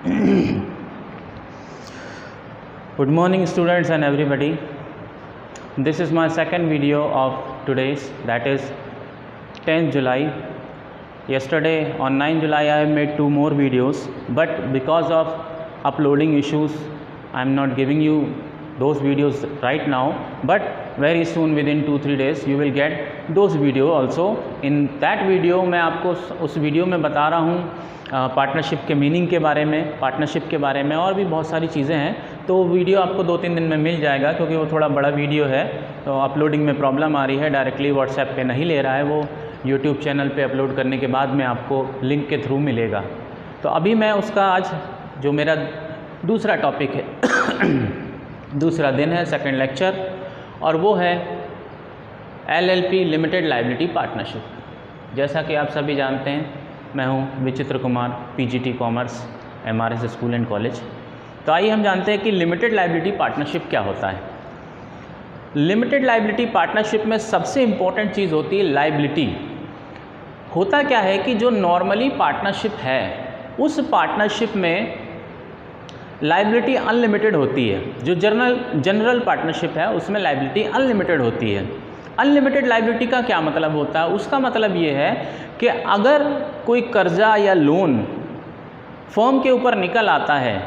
Good morning students and everybody. This is my second video of today's, that is 10th July. Yesterday on 9th July I have made 2 more videos, but because of uploading issues I am not giving you those videos right now, but very soon within 2-3 days you will get those video also. In that video मैं आपको उस video में बता रहा हूँ partnership के meaning के बारे में, पार्टनरशिप के बारे में और भी बहुत सारी चीज़ें हैं। तो वीडियो आपको 2-3 दिन में मिल जाएगा, क्योंकि वो थोड़ा बड़ा वीडियो है तो अपलोडिंग में प्रॉब्लम आ रही है, डायरेक्टली व्हाट्सएप पे नहीं ले रहा है, वो यूट्यूब चैनल पे अपलोड करने के बाद में आपको लिंक के थ्रू मिलेगा। तो अभी मैं उसका आज जो मेरा दूसरा टॉपिक है दूसरा दिन है, सेकंड लेक्चर, और वो है LLP लिमिटेड लायबिलिटी पार्टनरशिप। जैसा कि आप सभी जानते हैं, मैं हूं विचित्र Kumar, PGT commerce, MRS school and college. तो आइए हम जानते हैं कि लिमिटेड लायबिलिटी पार्टनरशिप क्या होता है। लिमिटेड लायबिलिटी पार्टनरशिप में सबसे इम्पोर्टेंट चीज़ होती है लायबिलिटी। होता क्या है कि जो नॉर्मली पार्टनरशिप है उस पार्टनरशिप में लायबिलिटी अनलिमिटेड होती है। जो जनरल पार्टनरशिप है उसमें लायबिलिटी अनलिमिटेड होती है। अनलिमिटेड लायबिलिटी का क्या मतलब होता है? उसका मतलब ये है कि अगर कोई कर्जा या लोन फर्म के ऊपर निकल आता है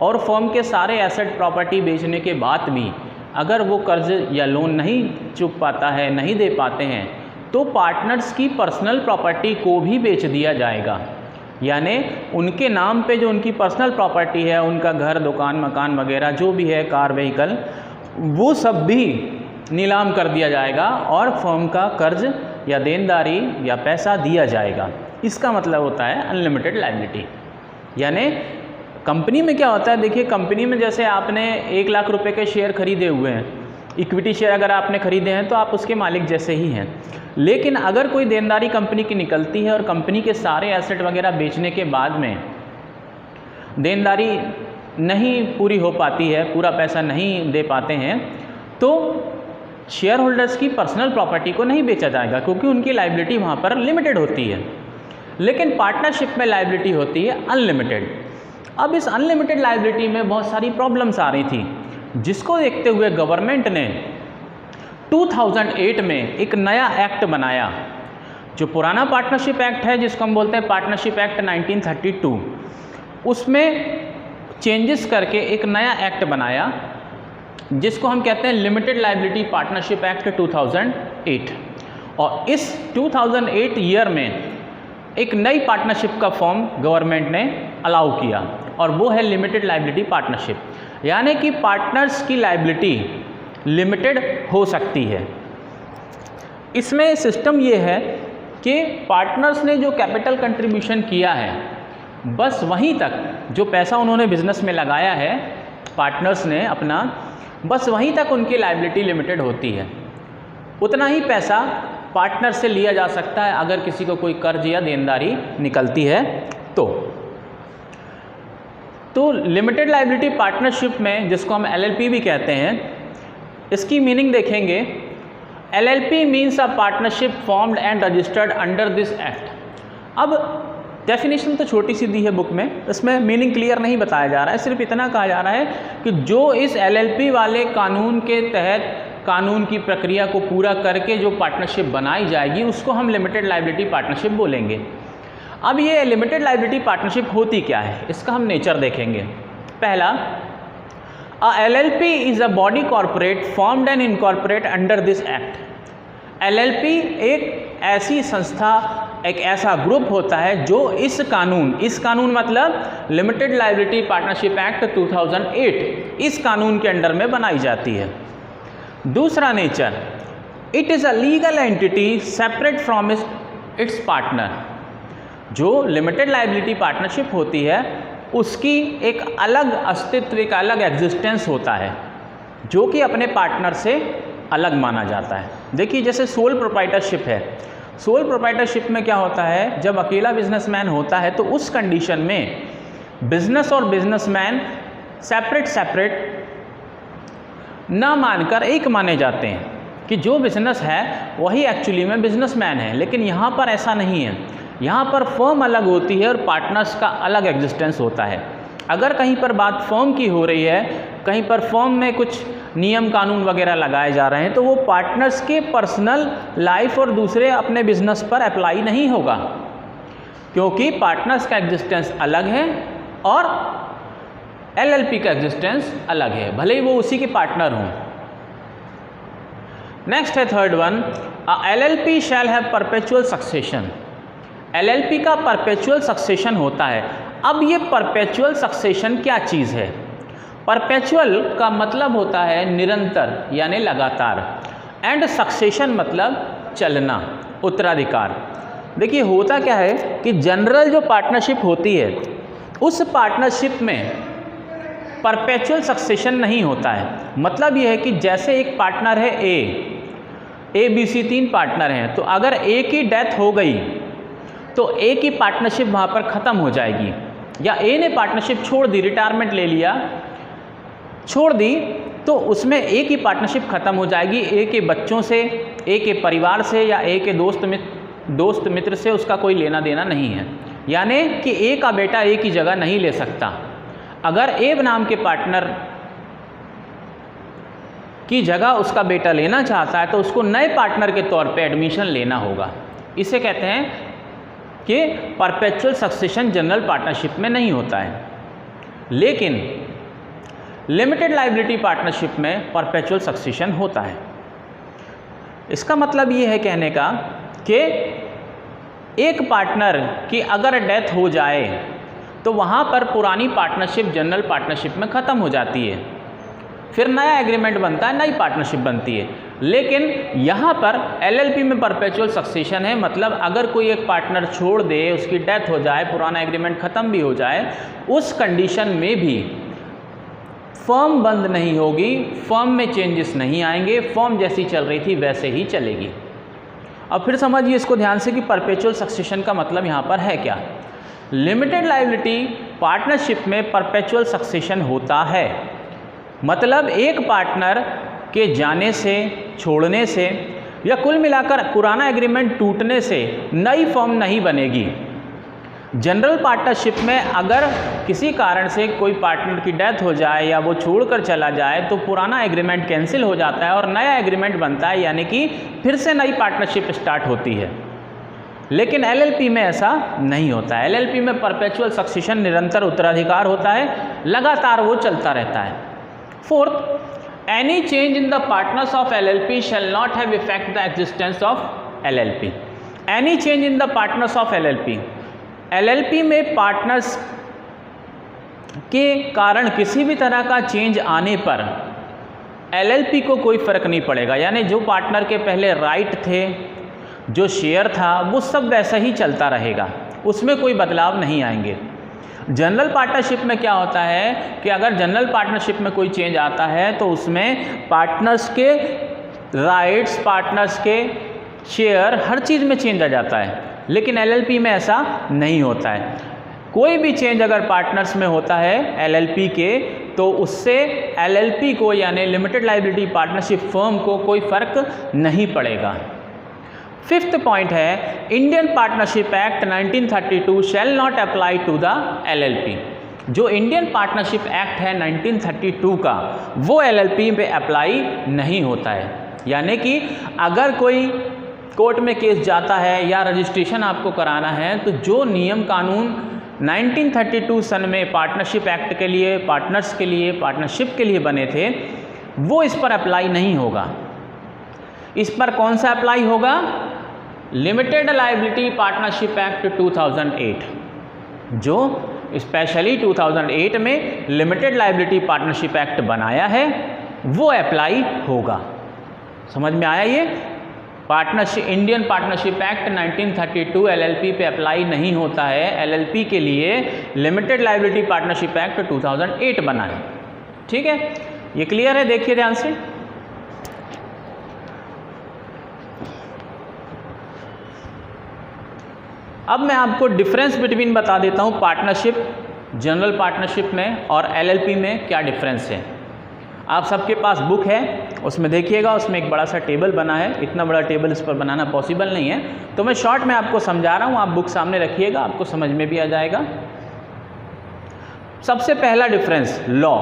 और फर्म के सारे एसेट प्रॉपर्टी बेचने के बाद भी अगर वो कर्ज या लोन नहीं चुक पाता है, नहीं दे पाते हैं, तो पार्टनर्स की पर्सनल प्रॉपर्टी को भी बेच दिया जाएगा। यानी उनके नाम पे जो उनकी पर्सनल प्रॉपर्टी है, उनका घर, दुकान, मकान वगैरह जो भी है, कार, व्हीकल, वो सब भी नीलाम कर दिया जाएगा और फर्म का कर्ज या देनदारी या पैसा दिया जाएगा। इसका मतलब होता है अनलिमिटेड लायबिलिटी। यानी कंपनी में क्या होता है, देखिए कंपनी में जैसे आपने 1 लाख रुपए के शेयर खरीदे हुए हैं, इक्विटी शेयर अगर आपने खरीदे हैं तो आप उसके मालिक जैसे ही हैं। लेकिन अगर कोई देनदारी कंपनी की निकलती है और कंपनी के सारे एसेट वगैरह बेचने के बाद में देनदारी नहीं पूरी हो पाती है, पूरा पैसा नहीं दे पाते हैं, तो शेयर होल्डर्स की पर्सनल प्रॉपर्टी को नहीं बेचा जाएगा, क्योंकि उनकी लायबिलिटी वहाँ पर लिमिटेड होती है। लेकिन पार्टनरशिप में लायबिलिटी होती है अनलिमिटेड। अब इस अनलिमिटेड लायबिलिटी में बहुत सारी प्रॉब्लम्स आ रही थी, जिसको देखते हुए गवर्नमेंट ने 2008 में एक नया एक्ट बनाया। जो पुराना पार्टनरशिप एक्ट है, जिसको हम बोलते हैं पार्टनरशिप एक्ट 1932, उसमें चेंजेस करके एक नया एक्ट बनाया जिसको हम कहते हैं लिमिटेड लायबिलिटी पार्टनरशिप एक्ट 2008। और इस 2008 ईयर में एक नई पार्टनरशिप का फॉर्म गवर्नमेंट ने अलाउ किया, और वो है लिमिटेड लायबिलिटी पार्टनरशिप। यानी कि पार्टनर्स की लायबिलिटी लिमिटेड हो सकती है। इसमें सिस्टम ये है कि पार्टनर्स ने जो कैपिटल कंट्रीब्यूशन किया है, बस वहीं तक जो पैसा उन्होंने बिजनेस में लगाया है पार्टनर्स ने अपना, बस वहीं तक उनकी लायबिलिटी लिमिटेड होती है। उतना ही पैसा पार्टनर से लिया जा सकता है अगर किसी को कोई कर्ज या देनदारी निकलती है तो लिमिटेड लायबिलिटी पार्टनरशिप में, जिसको हम LLP भी कहते हैं, इसकी मीनिंग देखेंगे। LLP means a partnership formed and registered under this act. अब डेफिनेशन तो छोटी सी दी है बुक में, इसमें मीनिंग क्लियर नहीं बताया जा रहा है। सिर्फ इतना कहा जा रहा है कि जो इस LLP वाले कानून के तहत कानून की प्रक्रिया को पूरा करके जो पार्टनरशिप बनाई जाएगी उसको हम लिमिटेड लायबिलिटी पार्टनरशिप बोलेंगे। अब ये लिमिटेड लायबिलिटी पार्टनरशिप होती क्या है, इसका हम नेचर देखेंगे। पहला, अ LLP is a body corporate formed and incorporate under this act. LLP एक ऐसी संस्था, एक ऐसा ग्रुप होता है जो इस कानून मतलब लिमिटेड लायबिलिटी पार्टनरशिप एक्ट 2008, इस कानून के अंडर में बनाई जाती है। दूसरा nature, it is a legal entity separate from its partner. जो लिमिटेड लायबिलिटी पार्टनरशिप होती है उसकी एक अलग अस्तित्व, एक अलग एग्जिस्टेंस होता है, जो कि अपने पार्टनर से अलग माना जाता है। देखिए जैसे सोल प्रोप्राइटरशिप है। सोल प्रोप्राइटरशिप में क्या होता है, जब अकेला बिजनेसमैन होता है तो उस कंडीशन में बिजनेस और बिजनेसमैन सेपरेट ना मानकर एक माने जाते हैं कि जो बिजनेस है वही एक्चुअली में बिजनेसमैन है। लेकिन यहाँ पर ऐसा नहीं है। यहाँ पर फर्म अलग होती है और पार्टनर्स का अलग एग्जिस्टेंस होता है। अगर कहीं पर बात फर्म की हो रही है, कहीं पर फर्म में कुछ नियम कानून वगैरह लगाए जा रहे हैं, तो वो पार्टनर्स के पर्सनल लाइफ और दूसरे अपने बिजनेस पर अप्लाई नहीं होगा, क्योंकि पार्टनर्स का एग्जिस्टेंस अलग है और एलएलपी का एग्जिस्टेंस अलग है, भले ही वो उसी के पार्टनर हों। नेक्स्ट है third one, LLP shall have perpetual succession. LLP का परपेचुअल सक्सेशन होता है। अब ये परपेचुअल सक्सेशन क्या चीज़ है? परपेचुअल का मतलब होता है निरंतर यानी लगातार, एंड सक्सेशन मतलब चलना, उत्तराधिकार। देखिए होता क्या है कि जनरल जो पार्टनरशिप होती है उस पार्टनरशिप में परपेचुअल सक्सेशन नहीं होता है। मतलब यह है कि जैसे एक पार्टनर है ए बी सी 3 पार्टनर हैं, तो अगर ए की डेथ हो गई तो ए की पार्टनरशिप वहाँ पर ख़त्म हो जाएगी, या ए ने पार्टनरशिप छोड़ दी, रिटायरमेंट ले लिया, छोड़ दी, तो उसमें ए की पार्टनरशिप ख़त्म हो जाएगी। ए के बच्चों से, ए के परिवार से या ए के दोस्त मित्र से उसका कोई लेना देना नहीं है। यानी कि ए का बेटा ए की जगह नहीं ले सकता। अगर ए नाम के पार्टनर की जगह उसका बेटा लेना चाहता है तो उसको नए पार्टनर के तौर पे एडमिशन लेना होगा। इसे कहते हैं कि परपेचुअल सक्सेशन जनरल पार्टनरशिप में नहीं होता है। लेकिन लिमिटेड लायबिलिटी पार्टनरशिप में परपेचुअल सक्सेशन होता है। इसका मतलब ये है कहने का कि एक पार्टनर की अगर डेथ हो जाए तो वहाँ पर पुरानी पार्टनरशिप जनरल पार्टनरशिप में ख़त्म हो जाती है, फिर नया एग्रीमेंट बनता है, नई पार्टनरशिप बनती है। लेकिन यहाँ पर एलएलपी में परपेचुअल सक्सेशन है। मतलब अगर कोई एक पार्टनर छोड़ दे, उसकी डेथ हो जाए, पुराना एग्रीमेंट ख़त्म भी हो जाए, उस कंडीशन में भी फर्म बंद नहीं होगी, फर्म में चेंजेस नहीं आएंगे, फर्म जैसी चल रही थी वैसे ही चलेगी। अब फिर समझिए इसको ध्यान से कि परपेचुअल सक्सेशन का मतलब यहाँ पर है क्या। लिमिटेड लायबिलिटी पार्टनरशिप में परपेचुअल सक्सेशन होता है। मतलब एक पार्टनर के जाने से, छोड़ने से या कुल मिलाकर पुराना एग्रीमेंट टूटने से नई फर्म नहीं बनेगी। जनरल पार्टनरशिप में अगर किसी कारण से कोई पार्टनर की डेथ हो जाए या वो छोड़कर चला जाए तो पुराना एग्रीमेंट कैंसिल हो जाता है और नया एग्रीमेंट बनता है, यानी कि फिर से नई पार्टनरशिप स्टार्ट होती है। लेकिन एलएलपी में ऐसा नहीं होता है। एलएलपी में परपेचुअल सक्सेशन निरंतर उत्तराधिकार होता है, लगातार वो चलता रहता है। Fourth, any change in the partners of LLP shall not have effect the existence of LLP. Any change in the partners of LLP, LLP में पार्टनर्स के कारण किसी भी तरह का चेंज आने पर एलएलपी को कोई फ़र्क नहीं पड़ेगा। यानी जो पार्टनर के पहले राइट थे, जो शेयर था, वो सब वैसा ही चलता रहेगा, उसमें कोई बदलाव नहीं आएंगे। जनरल पार्टनरशिप में क्या होता है कि अगर जनरल पार्टनरशिप में कोई चेंज आता है तो उसमें पार्टनर्स के राइट्स, पार्टनर्स के शेयर, हर चीज़ में चेंज आ जाता है। लेकिन एलएलपी में ऐसा नहीं होता है। कोई भी चेंज अगर पार्टनर्स में होता है एलएलपी के, तो उससे एलएलपी को यानी लिमिटेड लायबिलिटी पार्टनरशिप फर्म को कोई फ़र्क नहीं पड़ेगा। फिफ्थ पॉइंट है, Indian partnership act 1932 shall not apply to the LLP. जो इंडियन पार्टनरशिप एक्ट है 1932 का, वो एलएलपी पे अप्लाई नहीं होता है। यानी कि अगर कोई कोर्ट में केस जाता है या रजिस्ट्रेशन आपको कराना है, तो जो नियम कानून 1932 सन में पार्टनरशिप एक्ट के लिए, पार्टनर्स के लिए, पार्टनरशिप के लिए बने थे, वो इस पर अप्लाई नहीं होगा। इस पर कौन सा अप्लाई होगा? लिमिटेड लायबिलिटी पार्टनरशिप एक्ट 2008, जो स्पेशली 2008 में लिमिटेड लायबिलिटी पार्टनरशिप एक्ट बनाया है, वो अप्लाई होगा। समझ में आया ये? Partnership, Indian partnership act 1932 LLP पे अप्लाई नहीं होता है। एलएलपी के लिए लिमिटेड लायबिलिटी पार्टनरशिप एक्ट 2008 बना है। ठीक है, ये क्लियर है? देखिए ध्यान से। अब मैं आपको डिफरेंस बिटवीन बता देता हूँ पार्टनरशिप, जनरल पार्टनरशिप में और एलएलपी में क्या डिफरेंस है। आप सबके पास बुक है, उसमें देखिएगा, उसमें एक बड़ा सा टेबल बना है। इतना बड़ा टेबल इस पर बनाना पॉसिबल नहीं है, तो मैं शॉर्ट में आपको समझा रहा हूँ। आप बुक सामने रखिएगा, आपको समझ में भी आ जाएगा। सबसे पहला डिफरेंस लॉ,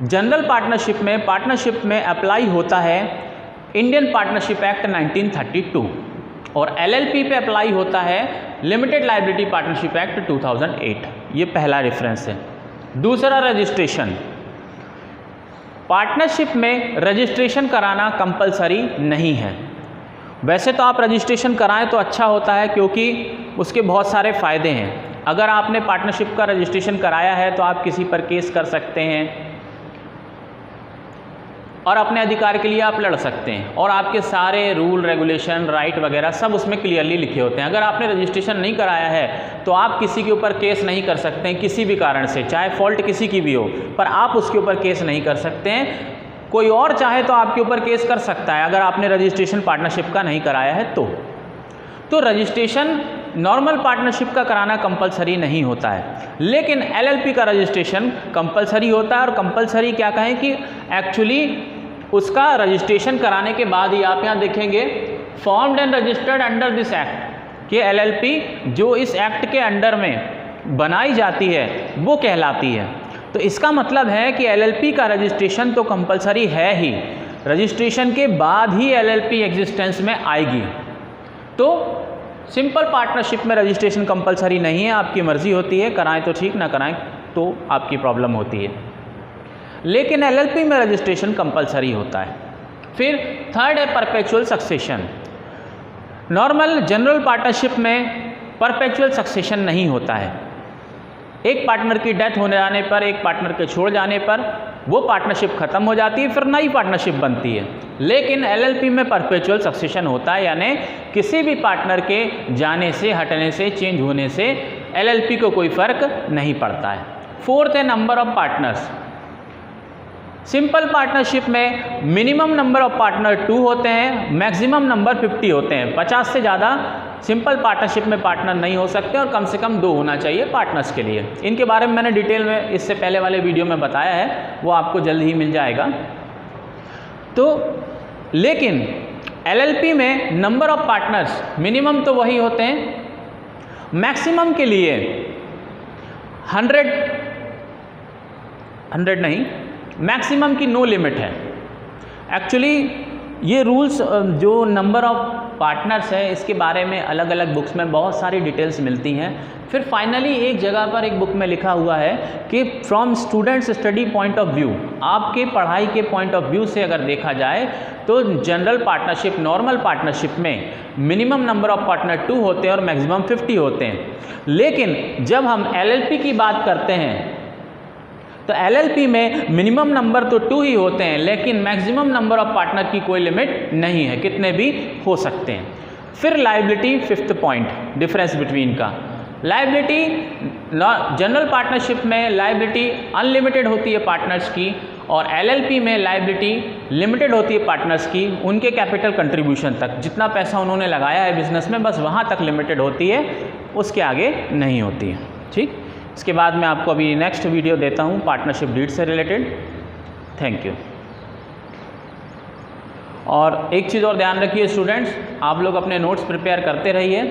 जनरल पार्टनरशिप में अप्लाई होता है इंडियन पार्टनरशिप एक्ट 1932 और एलएलपी पे अप्लाई होता है लिमिटेड लायबिलिटी पार्टनरशिप एक्ट 2008। ये पहला डिफरेंस है। दूसरा रजिस्ट्रेशन, पार्टनरशिप में रजिस्ट्रेशन कराना कंपलसरी नहीं है। वैसे तो आप रजिस्ट्रेशन कराएं तो अच्छा होता है क्योंकि उसके बहुत सारे फ़ायदे हैं। अगर आपने पार्टनरशिप का रजिस्ट्रेशन कराया है तो आप किसी पर केस कर सकते हैं और अपने अधिकार के लिए आप लड़ सकते हैं और आपके सारे रूल रेगुलेशन राइट वगैरह सब उसमें क्लियरली लिखे होते हैं। अगर आपने रजिस्ट्रेशन नहीं कराया है तो आप किसी के ऊपर केस नहीं कर सकते हैं किसी भी कारण से, चाहे फॉल्ट किसी की भी हो, पर आप उसके ऊपर केस नहीं कर सकते हैं। कोई और चाहे तो आपके ऊपर केस कर सकता है अगर आपने रजिस्ट्रेशन पार्टनरशिप का नहीं कराया है तो रजिस्ट्रेशन नॉर्मल पार्टनरशिप का कराना कंपलसरी नहीं होता है, लेकिन एलएलपी का रजिस्ट्रेशन कंपलसरी होता है। और कंपलसरी क्या कहें कि एक्चुअली उसका रजिस्ट्रेशन कराने के बाद ही आप यहाँ देखेंगे formed and registered under this act कि एलएलपी जो इस एक्ट के अंडर में बनाई जाती है वो कहलाती है। तो इसका मतलब है कि एलएलपी का रजिस्ट्रेशन तो कंपलसरी है ही, रजिस्ट्रेशन के बाद ही एलएलपी एग्जिस्टेंस में आएगी। तो सिंपल पार्टनरशिप में रजिस्ट्रेशन कंपलसरी नहीं है, आपकी मर्जी होती है, कराएं तो ठीक, ना कराएं तो आपकी प्रॉब्लम होती है। लेकिन एलएलपी में रजिस्ट्रेशन कंपलसरी होता है। फिर थर्ड है perpetual succession. Normal general partnership में परपेचुअल सक्सेशन नहीं होता है। एक पार्टनर की डेथ होने जाने पर, एक पार्टनर के छोड़ जाने पर वो पार्टनरशिप खत्म हो जाती है, फिर नई पार्टनरशिप बनती है। लेकिन एलएलपी में परपेचुअल सक्सेशन होता है, यानी किसी भी पार्टनर के जाने से, हटने से, चेंज होने से एलएलपी को कोई फर्क नहीं पड़ता है। फोर्थ है number of partners. Simple partnership में मिनिमम नंबर ऑफ पार्टनर 2 होते हैं, मैक्सिमम नंबर 50 होते हैं। 50 से ज़्यादा सिंपल पार्टनरशिप में पार्टनर नहीं हो सकते और कम से कम 2 होना चाहिए पार्टनर्स के लिए। इनके बारे में मैंने डिटेल में इससे पहले वाले वीडियो में बताया है, वो आपको जल्द ही मिल जाएगा। तो लेकिन एलएलपी में नंबर ऑफ पार्टनर्स मिनिमम तो वही होते हैं, मैक्सिमम के लिए 100 नहीं, मैक्सिमम की नो लिमिट है। एक्चुअली ये रूल्स जो नंबर ऑफ पार्टनर्स है इसके बारे में अलग अलग बुक्स में बहुत सारी डिटेल्स मिलती हैं। फिर फाइनली एक जगह पर एक बुक में लिखा हुआ है कि from students study point of view, आपके पढ़ाई के पॉइंट ऑफ व्यू से अगर देखा जाए तो जनरल पार्टनरशिप, नॉर्मल पार्टनरशिप में मिनिमम नंबर ऑफ पार्टनर 2 होते हैं और मैक्सिमम 50 होते हैं। लेकिन जब हम एलएलपी की बात करते हैं तो एलएलपी में मिनिमम नंबर तो 2 ही होते हैं, लेकिन मैक्सिमम नंबर ऑफ पार्टनर की कोई लिमिट नहीं है, कितने भी हो सकते हैं। फिर liability, fifth point difference between का। लायबिलिटी जनरल पार्टनरशिप में लायबिलिटी अनलिमिटेड होती है पार्टनर्स की, और एलएलपी में लायबिलिटी लिमिटेड होती है पार्टनर्स की, उनके कैपिटल कंट्रीब्यूशन तक, जितना पैसा उन्होंने लगाया है बिजनेस में बस वहाँ तक लिमिटेड होती है, उसके आगे नहीं होती है। ठीक, इसके बाद मैं आपको अभी नेक्स्ट वीडियो देता हूँ पार्टनरशिप डीड से रिलेटेड। Thank you. और एक चीज़ और ध्यान रखिए स्टूडेंट्स, आप लोग अपने नोट्स प्रिपेयर करते रहिए।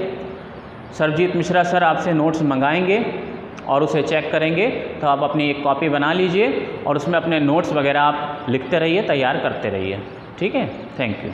सरजीत मिश्रा सर आपसे नोट्स मंगाएंगे और उसे चेक करेंगे, तो आप अपनी एक कॉपी बना लीजिए और उसमें अपने नोट्स वगैरह आप लिखते रहिए, तैयार करते रहिए। ठीक है, थैंक यू।